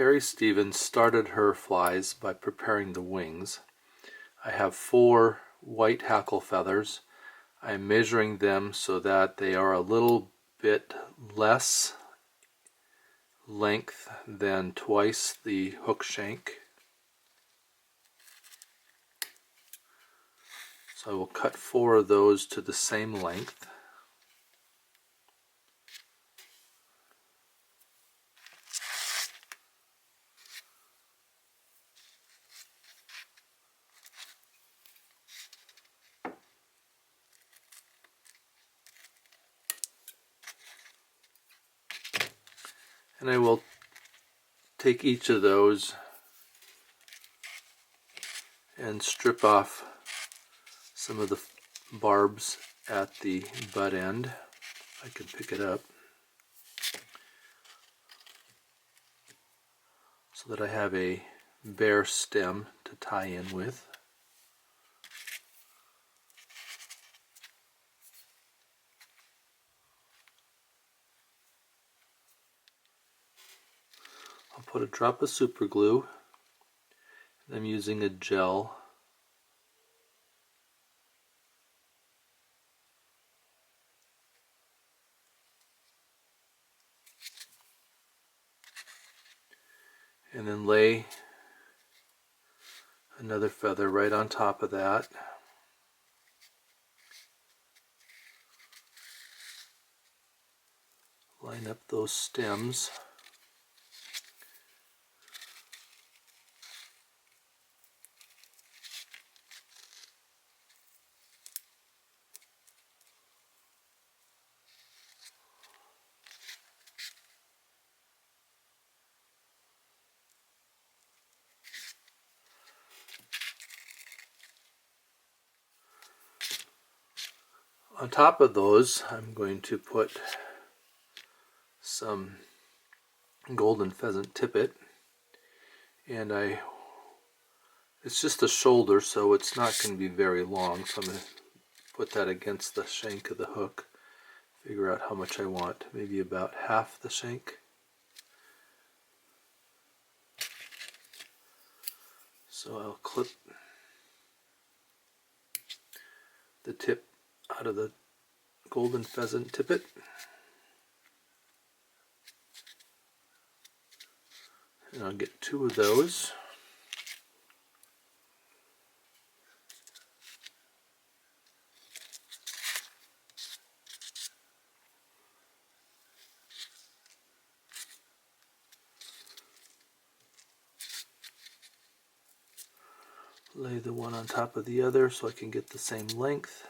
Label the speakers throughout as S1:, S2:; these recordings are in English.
S1: Carrie Stevens started her flies by preparing the wings. I have 4 white hackle feathers. I'm measuring them so that they are a little bit less length than twice the hook shank. So I will cut 4 of those to the same length. And I will take each of those and strip off some of the barbs at the butt end. I can pick it up so that I have a bare stem to tie in with. I'll put a drop of super glue. I'm using a gel. And then lay another feather right on top of that. Line up those stems. On top of those, I'm going to put some Golden Pheasant tippet, and it's just a shoulder, so it's not going to be very long, so I'm going to put that against the shank of the hook, figure out how much I want, maybe about half the shank. So I'll clip the tip out of the Golden Pheasant tippet. And I'll get 2 of those. Lay the one on top of the other so I can get the same length.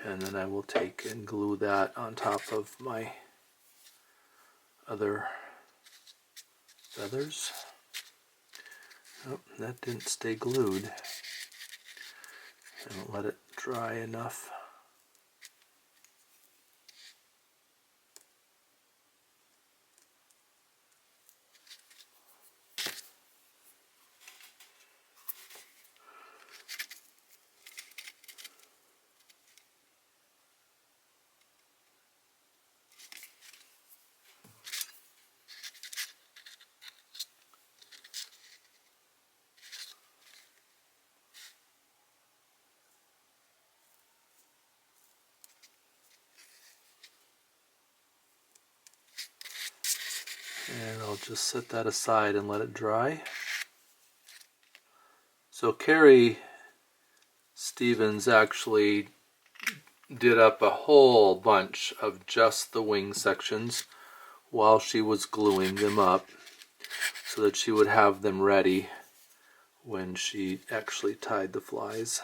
S1: And then I will take and glue that on top of my other feathers. Oh, that didn't stay glued. I don't let it dry enough. And I'll just set that aside and let it dry. So Carrie Stevens actually did up a whole bunch of just the wing sections while she was gluing them up so that she would have them ready when she actually tied the flies.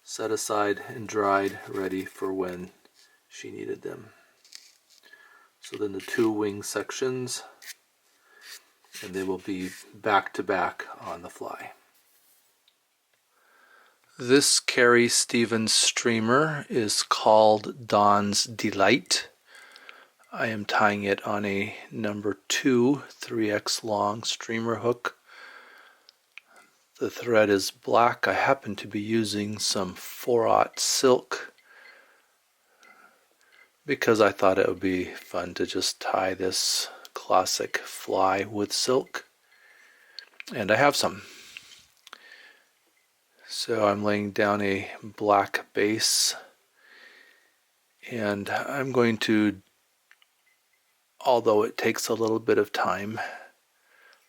S1: Set aside and dried, ready for when she needed them. So then the 2 wing sections, and they will be back to back on the fly. This Carrie Stevens streamer is called Dawn's Delight. I am tying it on a number 2 3x long streamer hook. The thread is black. I happen to be using some 4/0 silk because I thought it would be fun to just tie this classic fly with silk. And I have some. So I'm laying down a black base, and I'm going to, although it takes a little bit of time,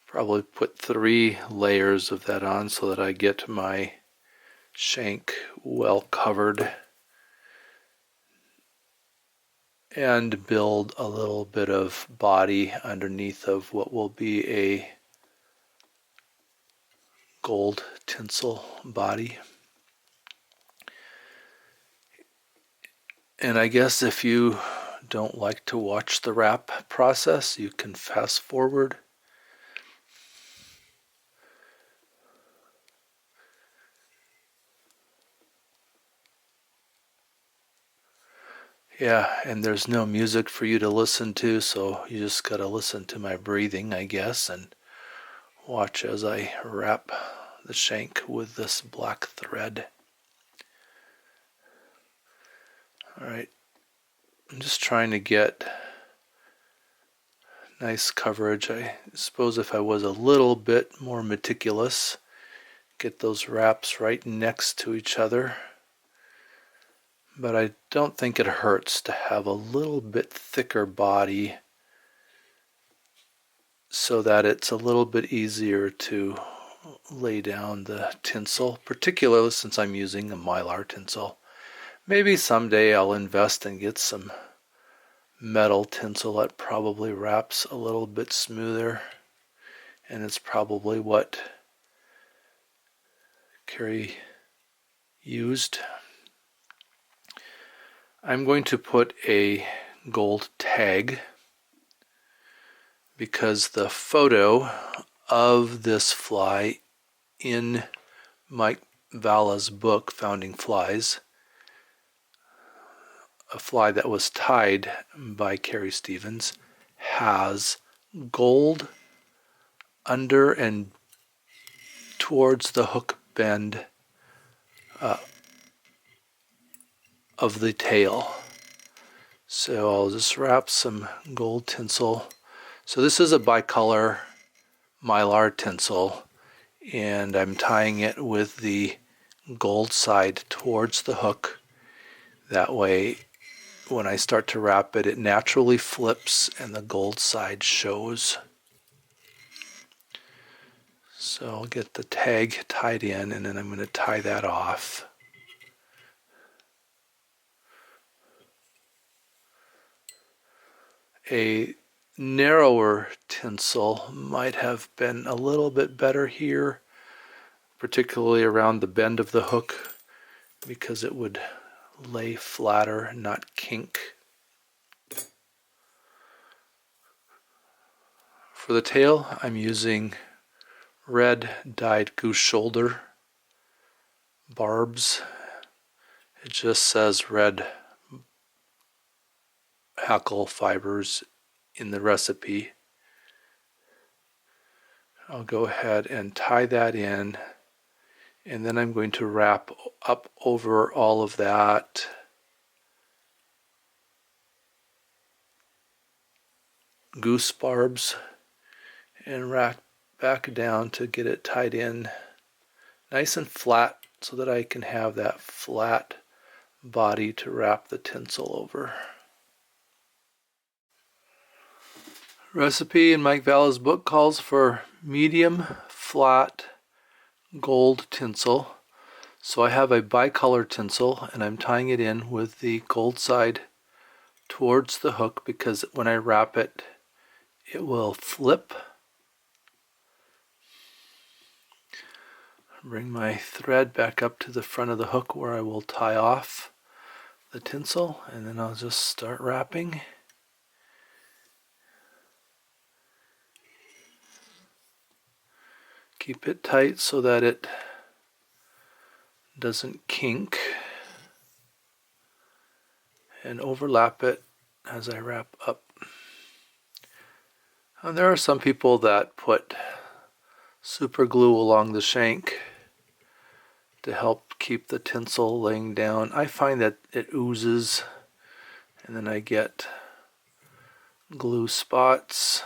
S1: probably put 3 layers of that on so that I get my shank well covered and build a little bit of body underneath of what will be a gold tinsel body. And I guess if you don't like to watch the wrap process, you can fast forward. Yeah, and there's no music for you to listen to, so you just gotta listen to my breathing, I guess, and watch as I wrap the shank with this black thread. Alright, I'm just trying to get nice coverage. I suppose if I was a little bit more meticulous, get those wraps right next to each other. But I don't think it hurts to have a little bit thicker body so that it's a little bit easier to lay down the tinsel, particularly since I'm using a mylar tinsel. Maybe someday I'll invest and get some metal tinsel that probably wraps a little bit smoother, and it's probably what Carrie used. I'm going to put a gold tag because the photo of this fly in Mike Valla's book, Founding Flies, a fly that was tied by Carrie Stevens, has gold under and towards the hook bend of the tail. So I'll just wrap some gold tinsel. So this is a bicolor mylar tinsel, and I'm tying it with the gold side towards the hook. That way, when I start to wrap it, it naturally flips and the gold side shows. So I'll get the tag tied in, and then I'm going to tie that off. A narrower tinsel might have been a little bit better here, particularly around the bend of the hook, because it would lay flatter, not kink. For the tail, I'm using red dyed goose shoulder barbs. It just says red hackle fibers in the recipe. I'll go ahead and tie that in, and then I'm going to wrap up over all of that goose barbs and wrap back down to get it tied in nice and flat so that I can have that flat body to wrap the tinsel over. Recipe in Mike Valla's book calls for medium flat gold tinsel. So I have a bicolor tinsel, and I'm tying it in with the gold side towards the hook because when I wrap it, it will flip. Bring my thread back up to the front of the hook where I will tie off the tinsel, and then I'll just start wrapping. Keep it tight so that it doesn't kink, and overlap it as I wrap up. And there are some people that put super glue along the shank to help keep the tinsel laying down. I find that it oozes and then I get glue spots.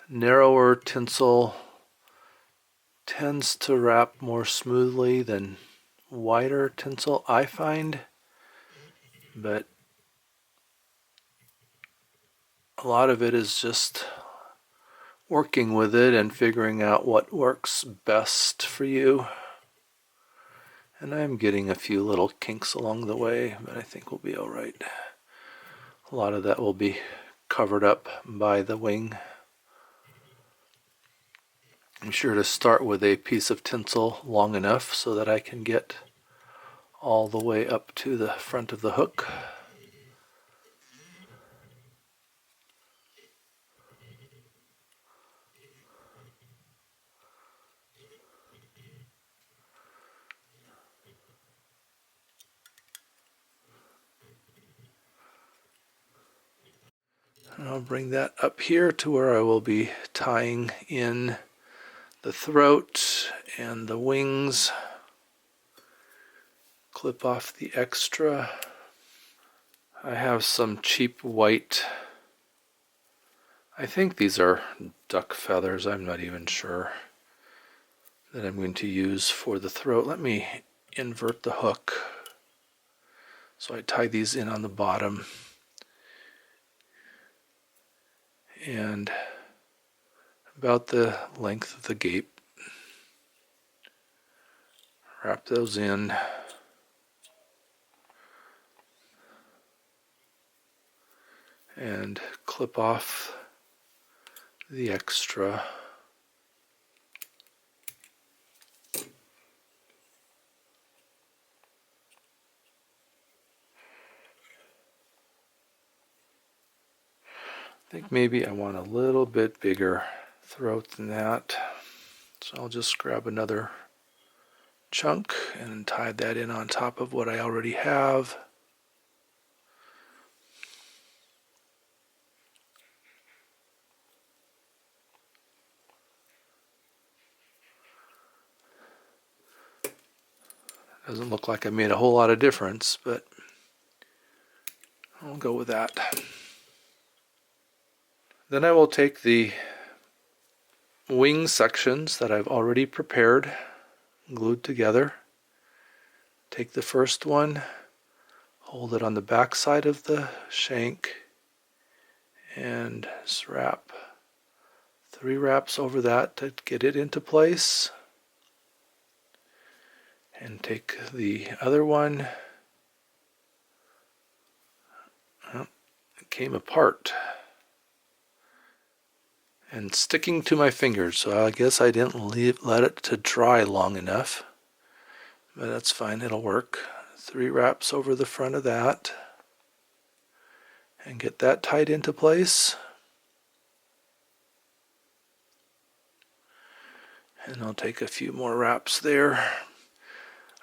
S1: Narrower tinsel tends to wrap more smoothly than wider tinsel, I find, but a lot of it is just working with it and figuring out what works best for you. And I'm getting a few little kinks along the way, but I think we'll be all right. A lot of that will be covered up by the wing. I'm sure to start with a piece of tinsel long enough so that I can get all the way up to the front of the hook. And I'll bring that up here to where I will be tying in the throat and the wings. Clip off the extra. I have some cheap white, I think these are duck feathers, I'm not even sure, that I'm going to use for the throat. Let me invert the hook. So I tie these in on the bottom and about the length of the gape. Wrap those in. And clip off the extra. I think maybe I want a little bit bigger throat than that. So I'll just grab another chunk and tie that in on top of what I already have. Doesn't look like I made a whole lot of difference, but I'll go with that. Then I will take the wing sections that I've already prepared, glued together. Take the first one, hold it on the back side of the shank, and just wrap 3 wraps over that to get it into place. And take the other one. Oh, it came apart and sticking to my fingers, so I guess I didn't let it to dry long enough, but that's fine, it'll work. 3 wraps over the front of that and get that tied into place. And I'll take a few more wraps there.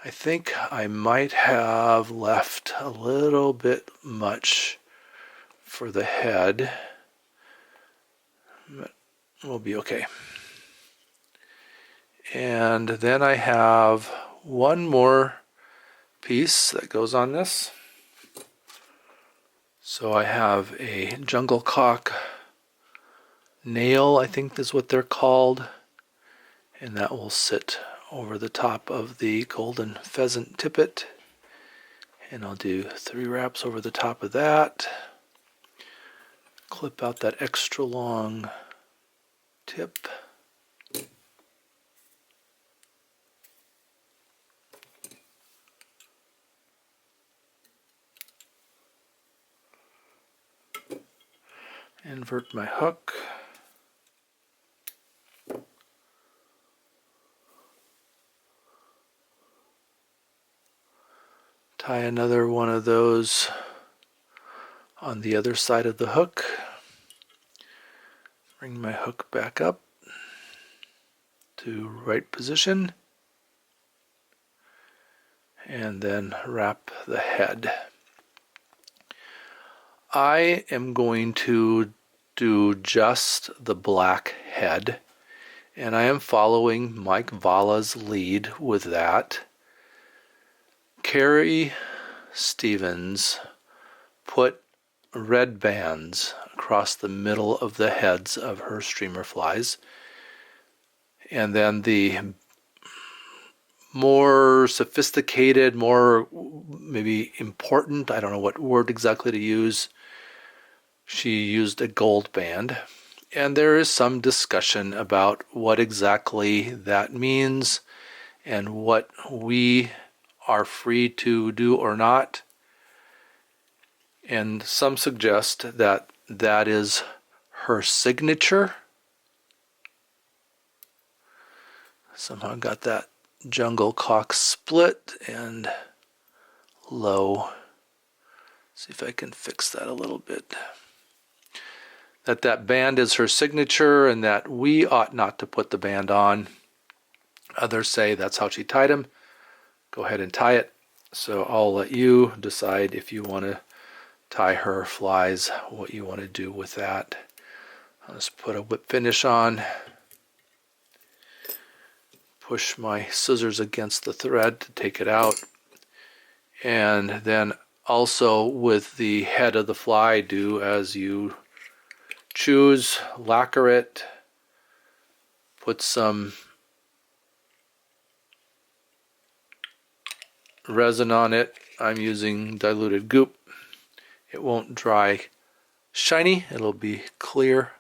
S1: I think I might have left a little bit much for the head, but we'll be okay. And then I have one more piece that goes on this. So I have a jungle cock nail, I think is what they're called, and that will sit over the top of the golden pheasant tippet. And I'll do 3 wraps over the top of that. Clip out that extra long tip. Invert my hook. Tie another one of those on the other side of the hook. Bring my hook back up to right position. and then wrap the head. I am going to do just the black head, and I am following Mike Valla's lead with that. Carrie Stevens put red bands across the middle of the heads of her streamer flies, and then the more sophisticated, more maybe important, I don't know what word exactly to use, she used a gold band. And there is some discussion about what exactly that means and what we are free to do or not. And some suggest that that is her signature. Somehow got that jungle cock split and low. See if I can fix that a little bit. That band is her signature and that we ought not to put the band on. Others say that's how she tied him. Go ahead and tie it. So I'll let you decide if you want to tie her flies, what you want to do with that. I'll just put a whip finish on. Push my scissors against the thread to take it out. And then also with the head of the fly, do as you choose. Lacquer it. Put some resin on it. I'm using diluted goop. It won't dry shiny. It'll be clear.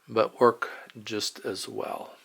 S1: But work just as well.